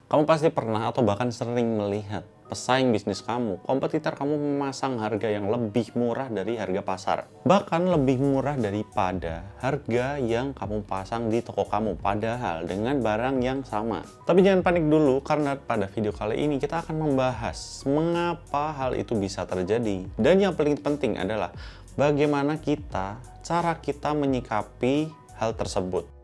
Kamu pasti pernah atau bahkan sering melihat pesaing bisnis kamu, kompetitor kamu memasang harga yang lebih murah dari harga pasar. Bahkan lebih murah daripada harga yang kamu pasang di toko kamu, padahal dengan barang yang sama. Tapi jangan panik dulu, karena pada video kali ini kita akan membahas mengapa hal itu bisa terjadi. Dan yang paling penting adalah bagaimana cara kita menyikapi hal tersebut.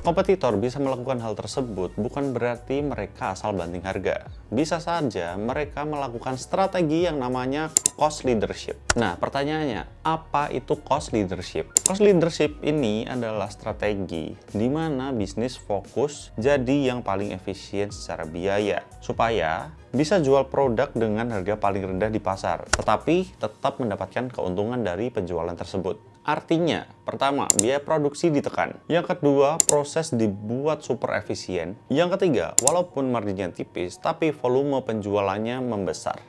Kompetitor bisa melakukan hal tersebut bukan berarti mereka asal banting harga. Bisa saja mereka melakukan strategi yang namanya cost leadership. Nah, pertanyaannya, apa itu cost leadership? Cost leadership ini adalah strategi di mana bisnis fokus jadi yang paling efisien secara biaya, supaya bisa jual produk dengan harga paling rendah di pasar, tetapi tetap mendapatkan keuntungan dari penjualan tersebut. Artinya, pertama, biaya produksi ditekan. Yang kedua, proses dibuat super efisien. Yang ketiga, walaupun marginnya tipis, tapi volume penjualannya membesar.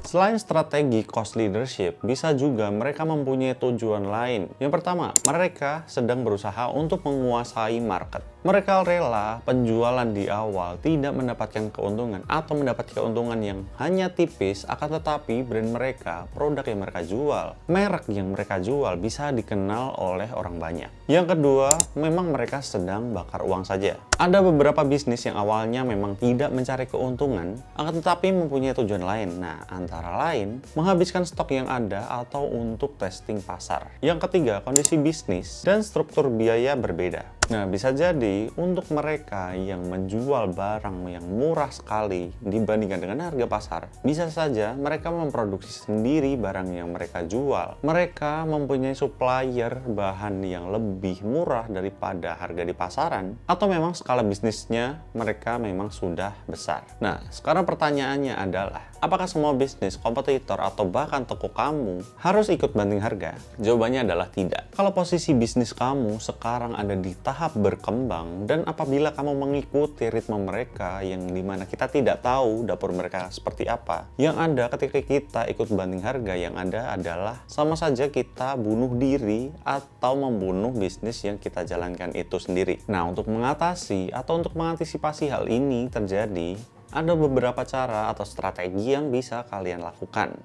Selain strategi cost leadership, bisa juga mereka mempunyai tujuan lain. Yang pertama, mereka sedang berusaha untuk menguasai market. Mereka rela penjualan di awal tidak mendapatkan keuntungan atau mendapat keuntungan yang hanya tipis, akan tetapi brand mereka, produk yang mereka jual, merek yang mereka jual bisa dikenal oleh orang banyak. Yang kedua, memang mereka sedang bakar uang saja. Ada beberapa bisnis yang awalnya memang tidak mencari keuntungan, akan tetapi mempunyai tujuan lain. Nah, antara lain, menghabiskan stok yang ada atau untuk testing pasar. Yang ketiga, kondisi bisnis dan struktur biaya berbeda. Nah, bisa jadi untuk mereka yang menjual barang yang murah sekali dibandingkan dengan harga pasar, bisa saja mereka memproduksi sendiri barang yang mereka jual. Mereka mempunyai supplier bahan yang lebih murah daripada harga di pasaran, atau memang skala bisnisnya mereka memang sudah besar. Nah, sekarang pertanyaannya adalah, apakah semua bisnis, kompetitor, atau bahkan toko kamu harus ikut banting harga? Jawabannya adalah tidak. Kalau posisi bisnis kamu sekarang ada di tahap berkembang, dan apabila kamu mengikuti ritme mereka yang dimana kita tidak tahu dapur mereka seperti apa, yang ada ketika kita ikut banding harga, yang ada adalah sama saja kita bunuh diri atau membunuh bisnis yang kita jalankan itu sendiri. Nah, untuk mengatasi atau untuk mengantisipasi hal ini terjadi, ada beberapa cara atau strategi yang bisa kalian lakukan.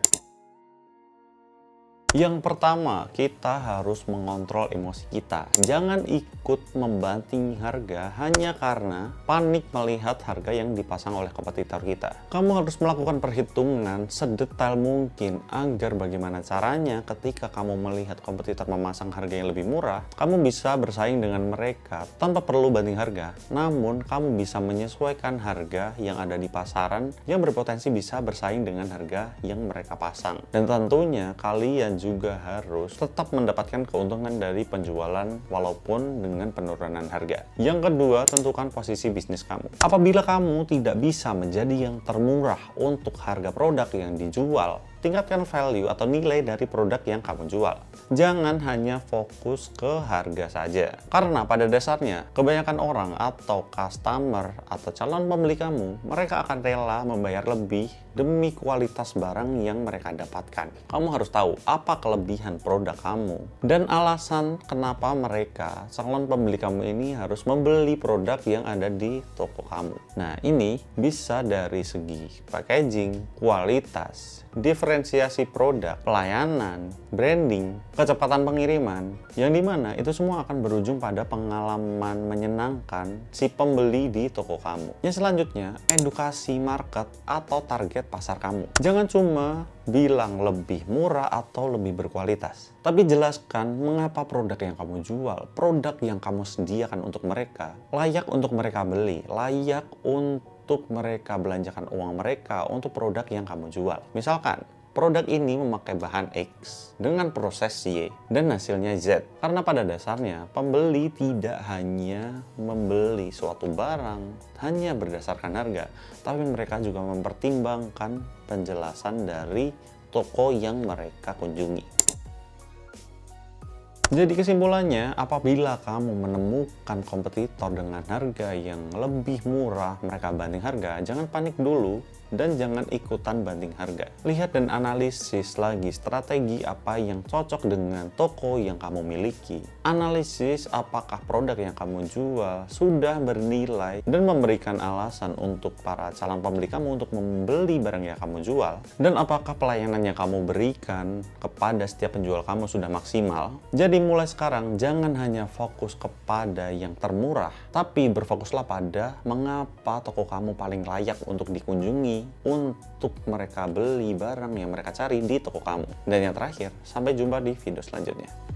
Yang pertama, kita harus mengontrol emosi kita. Jangan ikut membanting harga hanya karena panik melihat harga yang dipasang oleh kompetitor kita. Kamu harus melakukan perhitungan sedetail mungkin agar bagaimana caranya ketika kamu melihat kompetitor memasang harga yang lebih murah, kamu bisa bersaing dengan mereka tanpa perlu banting harga. Namun, kamu bisa menyesuaikan harga yang ada di pasaran yang berpotensi bisa bersaing dengan harga yang mereka pasang. Dan tentunya kalian juga harus tetap mendapatkan keuntungan dari penjualan walaupun dengan penurunan harga. Yang kedua, tentukan posisi bisnis kamu. Apabila kamu tidak bisa menjadi yang termurah untuk harga produk yang dijual, tingkatkan value atau nilai dari produk yang kamu jual. Jangan hanya fokus ke harga saja. Karena pada dasarnya, kebanyakan orang atau customer atau calon pembeli kamu, mereka akan rela membayar lebih demi kualitas barang yang mereka dapatkan. Kamu harus tahu apa kelebihan produk kamu dan alasan kenapa mereka, calon pembeli kamu ini harus membeli produk yang ada di toko kamu. Nah, ini bisa dari segi packaging, kualitas, diferensiasi produk, pelayanan, branding, kecepatan pengiriman, yang dimana itu semua akan berujung pada pengalaman menyenangkan si pembeli di toko kamu. Yang selanjutnya, edukasi market atau target pasar kamu. Jangan cuma bilang lebih murah atau lebih berkualitas, tapi jelaskan mengapa produk yang kamu jual, produk yang kamu sediakan untuk mereka, layak untuk mereka beli, layak untuk mereka belanjakan uang mereka untuk produk yang kamu jual. Misalkan, produk ini memakai bahan X dengan proses Y dan hasilnya Z. Karena pada dasarnya pembeli tidak hanya membeli suatu barang hanya berdasarkan harga, tapi mereka juga mempertimbangkan penjelasan dari toko yang mereka kunjungi. Jadi kesimpulannya, apabila kamu menemukan kompetitor dengan harga yang lebih murah, mereka banding harga, jangan panik dulu. dan jangan ikutan banting harga. Lihat dan analisis lagi strategi apa yang cocok dengan toko yang kamu miliki. Analisis apakah produk yang kamu jual sudah bernilai dan memberikan alasan untuk para calon pembeli kamu untuk membeli barang yang kamu jual. Dan apakah pelayanan yang kamu berikan kepada setiap penjual kamu sudah maksimal. Jadi mulai sekarang jangan hanya fokus kepada yang termurah, tapi berfokuslah pada mengapa toko kamu paling layak untuk dikunjungi, untuk mereka beli barang yang mereka cari di toko kamu. Dan yang terakhir, sampai jumpa di video selanjutnya.